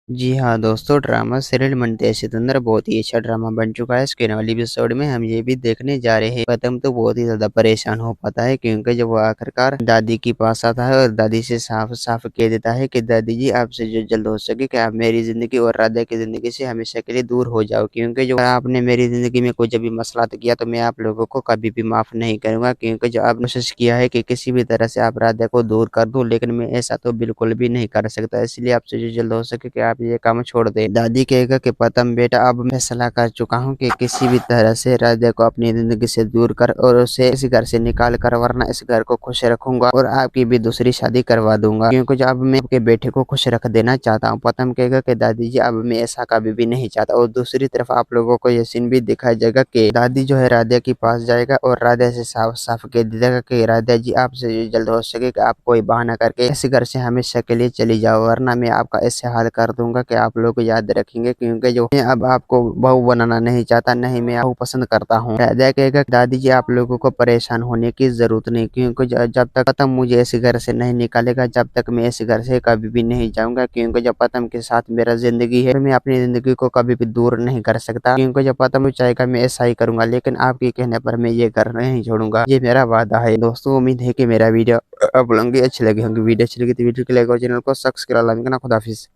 जी हाँ दोस्तों, drama serial मनते सितंदर बहुत ही अच्छा ड्रामा बन चुका है। इसके वाली एपिसोड में हम ये भी देखने जा रहे हैं। प्रथम तो बहुत ही ज्यादा परेशान हो पाता है, क्योंकि जब वो आखिरकार दादी के पास आता है और दादी से साफ साफ कह देता है कि दादी जी, आपसे जो जल्द हो सके कि आप मेरी जिंदगी और राधा की जिंदगी से हमेशा के लिए दूर हो जाओ, क्योंकि जो आपने मेरी जिंदगी में कोई जब भी मसला किया तो मैं आप लोगों को कभी भी माफ नहीं करूंगा, क्योंकि जो आपने कोशिश किया है कि किसी भी तरह से आप राधा को दूर कर दूं, लेकिन मैं ऐसा तो बिल्कुल भी नहीं कर सकता। इसलिए आपसे जो जल्द हो सके कि आप ये काम छोड़ दे। दादी कहेगा कि प्रथम बेटा, अब मैं सलाह कर चुका हूँ कि किसी भी तरह से राधा को अपनी जिंदगी से दूर कर और उसे इस घर से निकाल कर, वरना इस घर को खुश रखूंगा और आपकी भी दूसरी शादी करवा दूंगा, क्योंकि जो अब मैं आपके बेटे को खुश रख देना चाहता हूँ। प्रथम कहेगा कि दादी जी, अब मैं ऐसा कभी भी नहीं चाहता। और दूसरी तरफ आप लोगों को यह सीन भी दिखाया जाएगा कि दादी जो है राधा के पास जाएगा और राधा से साफ साफ कह देगा कि राधा जी, आपसे जल्द हो सके कि आप कोई बहाना करके इस घर से हमेशा के लिए चली जाओ, वरना मैं आपका ऐसे हाल कर दूंगा कि आप लोग याद रखेंगे, क्योंकि जो मैं अब आपको बहू बनाना नहीं चाहता, नहीं मैं आपको पसंद करता हूँ। राधा कहेगा दादी जी, आप लोगों को परेशान होने की जरूरत नहीं, क्योंकि जब तक प्रथम मुझे इस घर से नहीं निकालेगा, जब तक मैं इस घर से कभी भी नहीं जाऊंगा, क्योंकि जब प्रथम के साथ मेरा जिंदगी है, मैं अपनी जिंदगी को कभी भी दूर नहीं कर सकता, क्योंकि जब प्रथम चाहेगा मैं ऐसा ही करूंगा, लेकिन आपके कहने पर मैं ये घर नहीं छोड़ूंगा। ये मेरा वादा है। दोस्तों, उम्मीद है कि मेरा वीडियो आप लोगों को अच्छी लगी होंगी। वीडियो अच्छी लगी तो वीडियो को लाइक और चैनल को सब्सक्राइब करना। खुदा हाफिज।